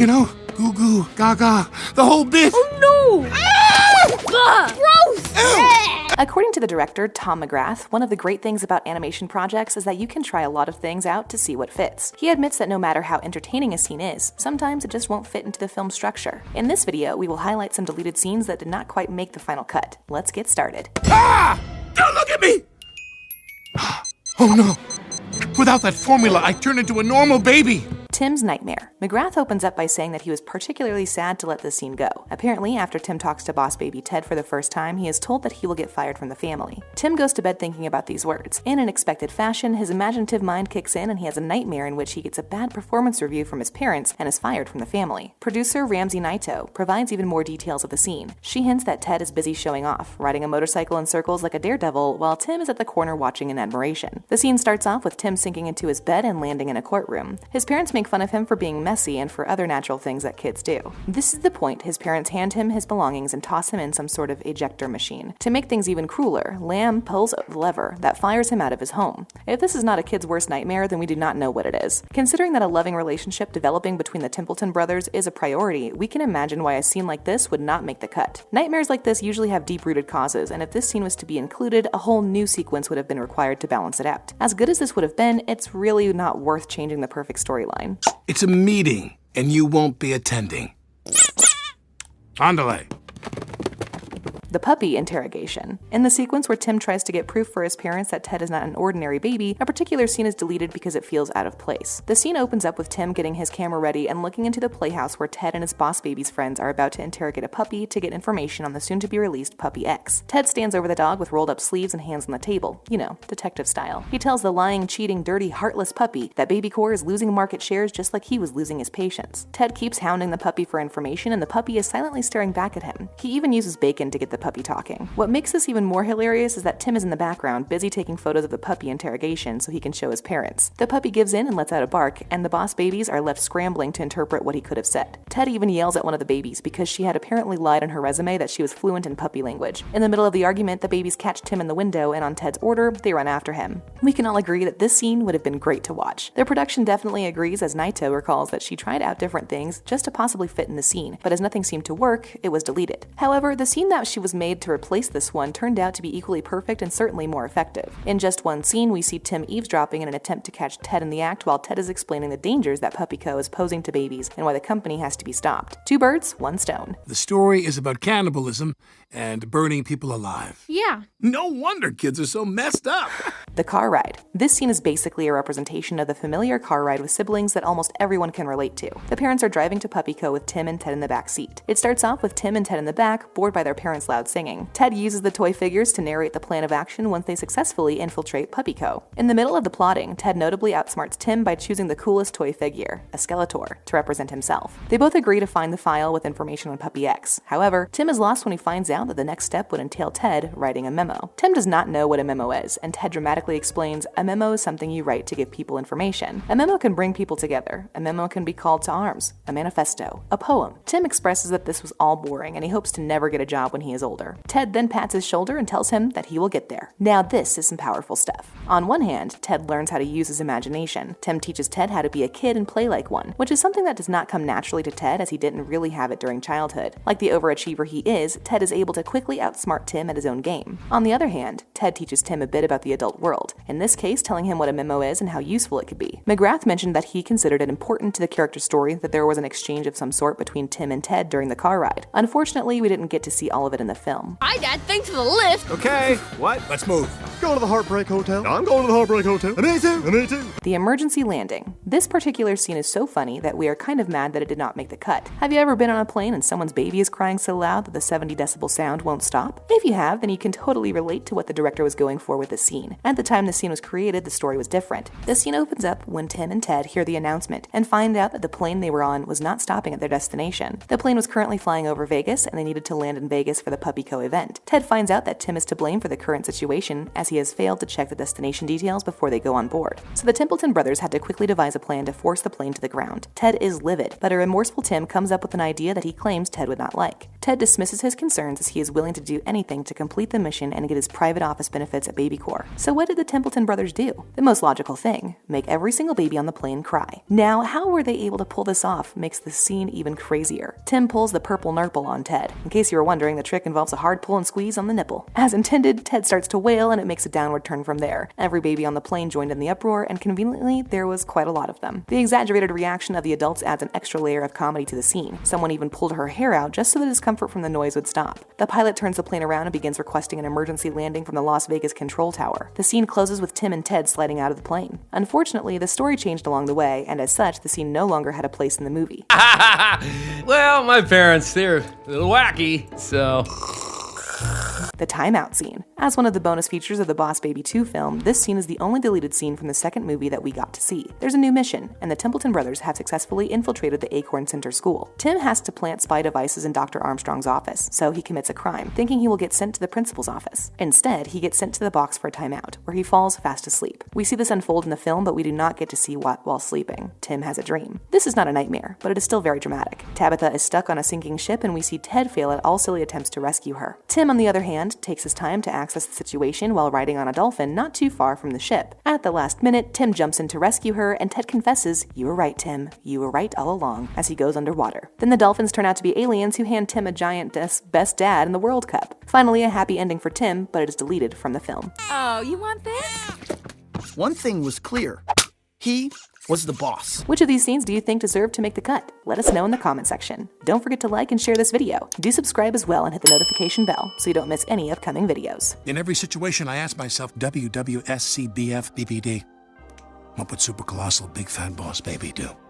You know, goo goo, gaga, the whole bit. Oh no! Ah! Gross! According to the director, Tom McGrath, one of the great things about animation projects is that you can try a lot of things out to see what fits. He admits that no matter how entertaining a scene is, sometimes it just won't fit into the film's structure. In this video, we will highlight some deleted scenes that did not quite make the final cut. Let's get started. Ah! Don't look at me! Oh no! Without that formula, I turn into a normal baby! Tim's nightmare. McGrath opens up by saying that he was particularly sad to let this scene go. Apparently, after Tim talks to boss baby Ted for the first time, he is told that he will get fired from the family. Tim goes to bed thinking about these words. In an expected fashion, his imaginative mind kicks in and he has a nightmare in which he gets a bad performance review from his parents and is fired from the family. Producer Ramsey Naito provides even more details of the scene. She hints that Ted is busy showing off, riding a motorcycle in circles like a daredevil, while Tim is at the corner watching in admiration. The scene starts off with Tim sinking into his bed and landing in a courtroom. His parents make fun of him for being messy and for other natural things that kids do. This is the point his parents hand him his belongings and toss him in some sort of ejector machine. To make things even crueler, Lamb pulls the lever that fires him out of his home. If this is not a kid's worst nightmare, then we do not know what it is. Considering that a loving relationship developing between the Templeton brothers is a priority, we can imagine why a scene like this would not make the cut. Nightmares like this usually have deep-rooted causes, and if this scene was to be included, a whole new sequence would have been required to balance it out. As good as this would have been, it's really not worth changing the perfect storyline. It's a meeting, and you won't be attending. Andale. The puppy interrogation. In the sequence where Tim tries to get proof for his parents that Ted is not an ordinary baby, a particular scene is deleted because it feels out of place. The scene opens up with Tim getting his camera ready and looking into the playhouse where Ted and his boss baby's friends are about to interrogate a puppy to get information on the soon-to-be-released Puppy X. Ted stands over the dog with rolled-up sleeves and hands on the table. You know, detective style. He tells the lying, cheating, dirty, heartless puppy that BabyCore is losing market shares just like he was losing his patience. Ted keeps hounding the puppy for information and the puppy is silently staring back at him. He even uses bacon to get the puppy talking. What makes this even more hilarious is that Tim is in the background, busy taking photos of the puppy interrogation so he can show his parents. The puppy gives in and lets out a bark, and the boss babies are left scrambling to interpret what he could have said. Ted even yells at one of the babies because she had apparently lied on her resume that she was fluent in puppy language. In the middle of the argument, the babies catch Tim in the window, and on Ted's order, they run after him. We can all agree that this scene would have been great to watch. Their production definitely agrees, as Naito recalls that she tried out different things just to possibly fit in the scene, but as nothing seemed to work, it was deleted. However, the scene that she was made to replace this one turned out to be equally perfect and certainly more effective. In just one scene, we see Tim eavesdropping in an attempt to catch Ted in the act while Ted is explaining the dangers that Puppy Co. is posing to babies and why the company has to be stopped. Two birds, one stone. The story is about cannibalism and burning people alive. Yeah. No wonder kids are so messed up. The car ride. This scene is basically a representation of the familiar car ride with siblings that almost everyone can relate to. The parents are driving to Puppy Co. with Tim and Ted in the back seat. It starts off with Tim and Ted in the back, bored by their parents' loud singing. Ted uses the toy figures to narrate the plan of action once they successfully infiltrate Puppy Co. In the middle of the plotting, Ted notably outsmarts Tim by choosing the coolest toy figure, a Skeletor, to represent himself. They both agree to find the file with information on Puppy X. However, Tim is lost when he finds out that the next step would entail Ted writing a memo. Tim does not know what a memo is, and Ted dramatically explains, a memo is something you write to give people information. A memo can bring people together. A memo can be called to arms, a manifesto, a poem. Tim expresses that this was all boring and he hopes to never get a job when he is older. Ted then pats his shoulder and tells him that he will get there. Now this is some powerful stuff. On one hand, Ted learns how to use his imagination. Tim teaches Ted how to be a kid and play like one, which is something that does not come naturally to Ted as he didn't really have it during childhood. Like the overachiever he is, Ted is able to quickly outsmart Tim at his own game. On the other hand, Ted teaches Tim a bit about the adult world, in this case telling him what a memo is and how useful it could be. McGrath mentioned that he considered it important to the character's story that there was an exchange of some sort between Tim and Ted during the car ride. Unfortunately, we didn't get to see all of it in the film. Hi, Dad. Thanks for the lift. Okay, what? Let's move. Go to the Heartbreak Hotel. I'm going to the Heartbreak Hotel. And me too. And me too. The emergency landing. This particular scene is so funny that we are kind of mad that it did not make the cut. Have you ever been on a plane and someone's baby is crying so loud that the 70 decibel sound won't stop? If you have, then you can totally relate to what the director was going for with the scene. At the time the scene was created, the story was different. The scene opens up when Tim and Ted hear the announcement and find out that the plane they were on was not stopping at their destination. The plane was currently flying over Vegas and they needed to land in Vegas for the Puppy Co. event. Ted finds out that Tim is to blame for the current situation as he has failed to check the destination destination details before they go on board. So the Templeton brothers had to quickly devise a plan to force the plane to the ground. Ted is livid, but a remorseful Tim comes up with an idea that he claims Ted would not like. Ted dismisses his concerns as he is willing to do anything to complete the mission and get his private office benefits at Baby Corps. So what did the Templeton brothers do? The most logical thing: make every single baby on the plane cry. Now, how were they able to pull this off makes the scene even crazier. Tim pulls the purple nurple on Ted. In case you were wondering, the trick involves a hard pull and squeeze on the nipple. As intended, Ted starts to wail and it makes a downward turn from there. Every baby on the plane joined in the uproar, and conveniently, there was quite a lot of them. The exaggerated reaction of the adults adds an extra layer of comedy to the scene. Someone even pulled her hair out just so the discomfort from the noise would stop. The pilot turns the plane around and begins requesting an emergency landing from the Las Vegas control tower. The scene closes with Tim and Ted sliding out of the plane. Unfortunately, the story changed along the way, and as such, the scene no longer had a place in the movie. Well, my parents, they're a little wacky, so... The timeout scene. As one of the bonus features of the Boss Baby 2 film, this scene is the only deleted scene from the second movie that we got to see. There's a new mission, and the Templeton brothers have successfully infiltrated the Acorn Center School. Tim has to plant spy devices in Dr. Armstrong's office, so he commits a crime, thinking he will get sent to the principal's office. Instead, he gets sent to the box for a timeout, where he falls fast asleep. We see this unfold in the film, but we do not get to see what while sleeping. Tim has a dream. This is not a nightmare, but it is still very dramatic. Tabitha is stuck on a sinking ship, and we see Ted fail at all silly attempts to rescue her. Tim, on the other hand, takes his time to access the situation while riding on a dolphin not too far from the ship. At the last minute, Tim jumps in to rescue her, and Ted confesses, "You were right, Tim. You were right all along," as he goes underwater. Then the dolphins turn out to be aliens who hand Tim a giant best dad in the World Cup. Finally, a happy ending for Tim, but it is deleted from the film. Oh, you want this? One thing was clear. He was the boss. Which of these scenes do you think deserve to make the cut? Let us know in the comment section. Don't forget to like and share this video. Do subscribe as well and hit the notification bell so you don't miss any upcoming videos. In every situation, I ask myself, WWSCBFBBD. What would Super Colossal Big Fat Boss Baby do?